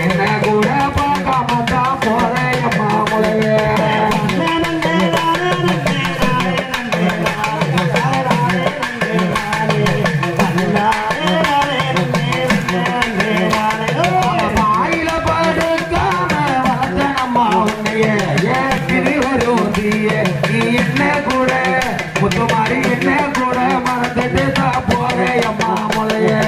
என்ன கூட பார்க்காம தான் போறேன் மாமுலையே வாயில படுக்காம வளர்த்த நம்ம உன்னையே ஏன் திரு வருவதிய நீ என்ன கூட முத்துமாரி என்ன கூட மறந்துட்டு தான் போறேன் மாமுலையே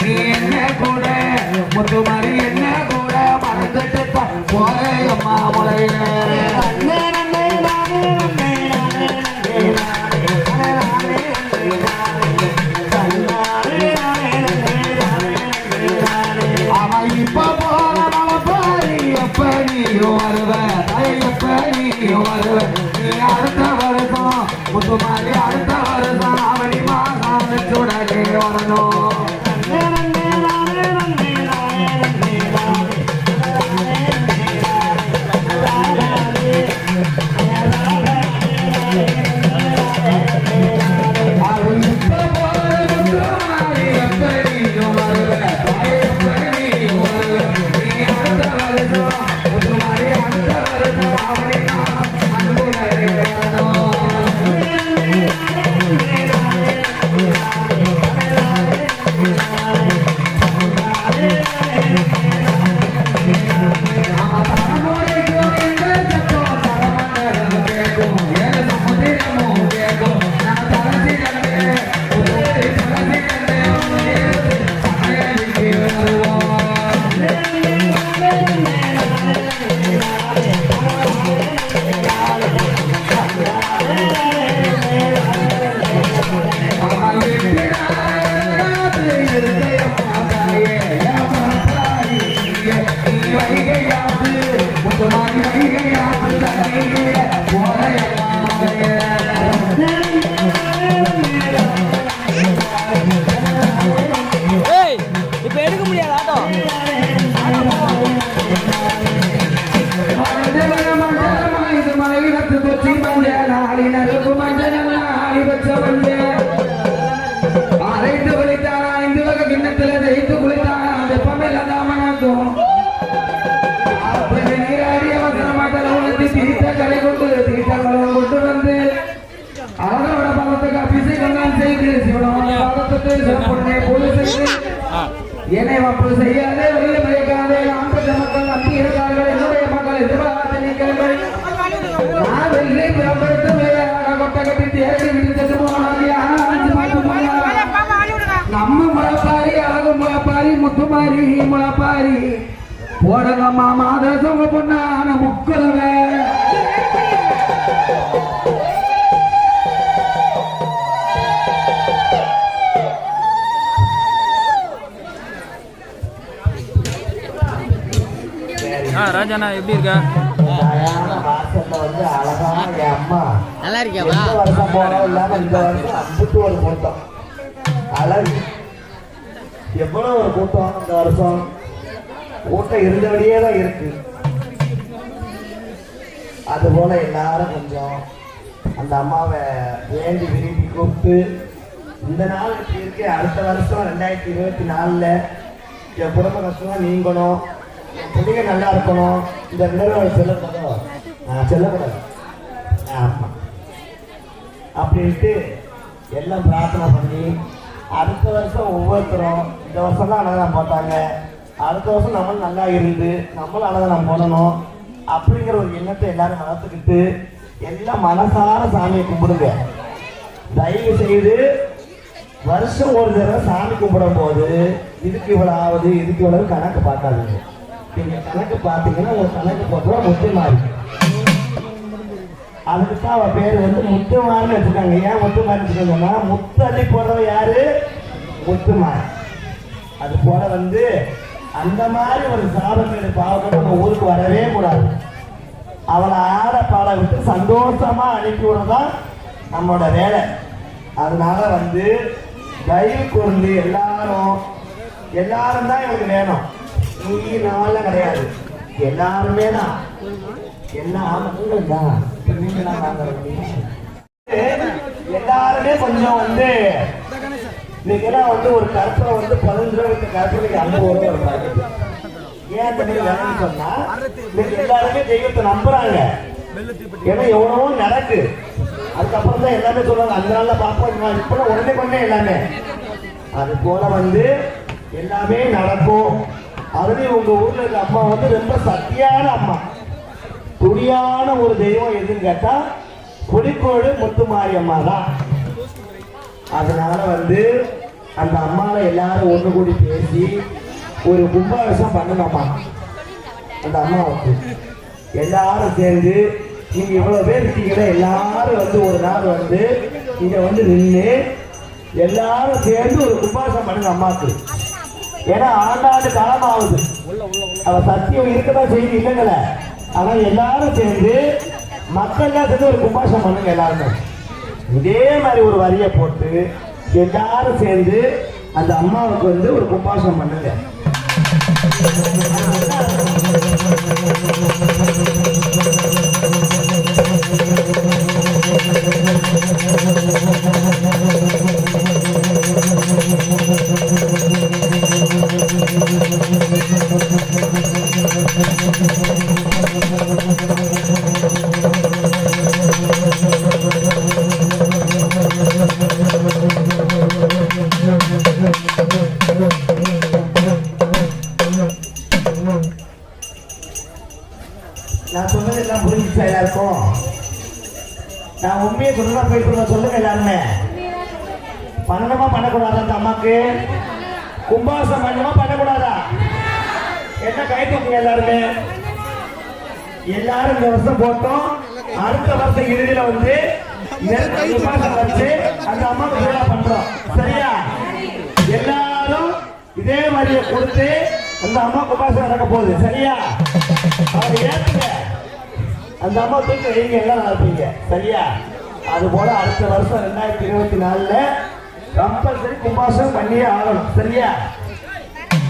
நீ என்ன கூட முத்துமாரி என்ன கூட மறந்துட்டு போறேன் மாமுலையே இப்ப போற பாரி எப்ப நீயும் வருவ எப்ப நீயும் வருவ நீ அடுத்த வருஷம் முத்துமாரி அடுத்த வருஷம் அவனி மாசான சுடலே வரணும் என்னை வப்பு செய்யாதே வெளியே மறைக்காதே ஆம்பளை மக்கள் நம்பி இருக்கிறார்கள் என்னுடைய மக்கள் எதிர்பார்த்து நீக்கள் நான் வெள்ளை கொட்டை கட்டி தேடி விடுத்தது நம்ம முளப்பாரி அழகு முளப்பாரி முத்துமாரி முளப்பாரி போடுங்க மாமா தேசங்க பொண்ணான முக்குறவே ராஜாண்ணா எப்படி இருக்க? நல்லா இருக்கியாப்பா? வருஷம் போனோம் இல்லாம இந்த வருஷம் 51 கூட்டம் அழகு எவ்வளவு ஒரு கூட்டம் இந்த வருஷம் கூட்டம் இருந்தபடியே தான் இருக்கு. அதுபோல எல்லாரும் கொஞ்சம் அந்த அம்மாவை வேண்டி விரும்பி கூப்பிட்டு இந்த நாள் இப்படி இருக்கு, அடுத்த வருஷம் 2024 என் குடும்ப கஷ்டமா நீங்கணும், பிள்ளைங்க நல்லா இருக்கணும், இந்த நிறுவன செல்லக்கூடாது ஆமா அப்படின்ட்டு எல்லாம் பிரார்த்தனை பண்ணி அடுத்த வருஷம் ஒவ்வொருத்தரும் இந்த வருஷம் தான் அன்னதானம் போட்டாங்க, அடுத்த வருஷம் நம்மளும் நல்லா இருந்து நம்மளும் அன்னதானம் போடணும் அப்படிங்கிற ஒரு எண்ணத்தை எல்லாரும் வளர்த்துக்கிட்டு எல்லாம் மனசார சாமியை கும்பிடுங்க. தயவு செய்து வருஷம் ஒரு தடவை சாமி கும்பிடும் போது இதுக்கு இவ்வளவு ஆகுது இதுக்கு இவ்வளவு கணக்கு பார்க்காதீங்க. நீங்க கணக்கு பார்த்தீங்கன்னா ஒரு கணக்கு போட்டுவா முத்துமாரி. அதுக்கு தான் அவ பேர் வந்து முத்துமாரின்னு வச்சுருக்காங்க. ஏன் முத்துமாரி வச்சுருக்காங்கன்னா முத்து அள்ளி போடுறவ யாரு? முத்துமாரி. அது போல வந்து அந்த மாதிரி ஒரு சாபக்கேடு பாவக்கேடு நம்ம ஊருக்கு வரவே கூடாது. அவளை ஆட பாட விட்டு சந்தோஷமா அனுப்பி விடுறதான் நம்மளோட வேலை. அதனால வந்து தயவு கூர்ந்து எல்லாரும் தான் எனக்கு வேணும். நீ நாள கிடையாது, எல்லாருமே தான். எல்லாருமே கொஞ்சம் வந்து இன்னைக்கெல்லாம் வந்து ஒரு கருப்பை வந்து 15 ரூபாய் வித்த கருப்பைக்கு 50 ரூபாய் ஒரு பாக்கெட். ஏன் வேணும்னு சொன்னா இன்னைக்கு எல்லாருமே தெய்வத்தை நம்புறாங்க. ஏன்னா எவ்வளவோ நடக்கு. அதுக்கப்புறம் தான் எல்லாமே சொல்லுவாங்க அந்த நாள்ல பார்ப்போம் இப்ப உடனே கொண்டே எல்லாமே. அது போல வந்து எல்லாமே நடக்கும். அதுலயும் உங்க ஊர்ல இருக்க அம்மா வந்து ரொம்ப சத்தியான அம்மா, துடியான ஒரு தெய்வம் எதுன்னு கேட்டா புலிக்கோடு முத்துமாரி அம்மா தான். அதனால வந்து அந்த அம்மாவை எல்லாரும் ஒண்ணு கூடி பேசி ஒரு கும்பாபிஷேகம் பண்ணணும்மா. அந்த அம்மாவுக்கு எல்லாரும் சேர்ந்து நீங்க இவ்வளவு பேர் இருக்கீங்களே எல்லாரும் வந்து ஒரு நாள் வந்து இங்க வந்து நின்று எல்லாரும் சேர்ந்து ஒரு கும்பாபிஷேகம் பண்ணுங்க அம்மாவுக்கு. ஏன்னா ஆண்டாண்டு காலம் ஆகுது. அவ சத்தியம் இருக்கதான் செய்தி இல்லைங்கள. ஆனா எல்லாரும் சேர்ந்து மக்கள்லாம் சேர்ந்து ஒரு கும்பாபிஷேகம் பண்ணுங்க எல்லாருமே. இதே மாதிரி ஒரு வரியை போட்டு எல்லாரும் சேர்ந்து அந்த அம்மாவுக்கு வந்து ஒரு கும்பாபிஷேகம் பண்ணுங்க. நான் சொன்னது எல்லாம் புரிஞ்சுச்சா எல்லாருக்கும்? நான் உண்மையை சொல்றதா போய் சொல்லுங்க எல்லாருமே. பண்ணணுமா பண்ணக்கூடாதா? அந்த அம்மாக்கு கும்பாபிஷேகம் பண்ணணுமா பண்ணக்கூடாதா? என்ன கை தூக்குங்க எல்லாருமே. எல்லாரும் இந்த வருஷம் போட்டோம். அடுத்த வருஷம் இறுதியில வந்து கும்பாபிஷேகம் வச்சு அந்த அம்மாவுக்கு விழா பண்றோம். சரியா? எல்லாரும் இதே மாதிரியை கொடுத்து அந்த அம்மா கும்பாபிஷேகம் நடக்க போகுது. சரியா? அவரை ஏற்றுங்க. அந்த அம்மா தூக்கி வைங்க, எல்லாம் நடப்பீங்க. சரியா? அது போல அடுத்த வருஷம் 2024 கம்பல்சரி கும்பாபிஷேகம் பண்ணியே ஆகணும். சரியா?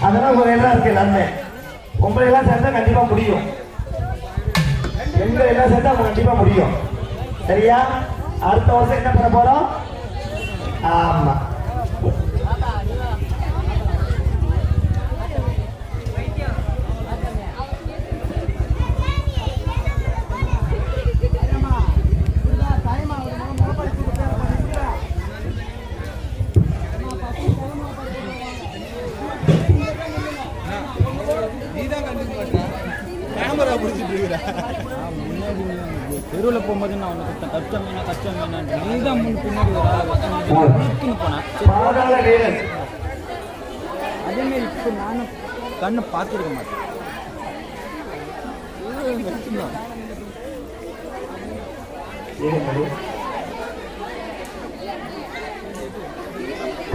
அதெல்லாம் ஒரு எல்லாம் இருக்கு. எல்லாமே பொம்பளை எல்லாம் சேர்ந்தா கண்டிப்பா முடியும். பெண்கள் எல்லாம் சேர்ந்தா அவங்க கண்டிப்பா முடியும். சரியா? அடுத்த வருஷம் என்ன பண்ண போறோம்? ஆமா, தெருவில் போகும்போது நான் உனக்கு கஷ்டம் வேணாம் நீ தான் முன் பின்னாடி ஒரு ஆளை போனேன். அதேமாரி இப்போ நானும் கண்ணை பார்த்துருக்க மாட்டேன்.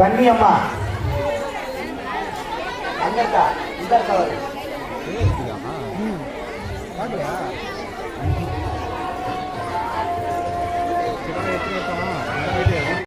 கண்ணியம்மா அங்கக்கா இந்த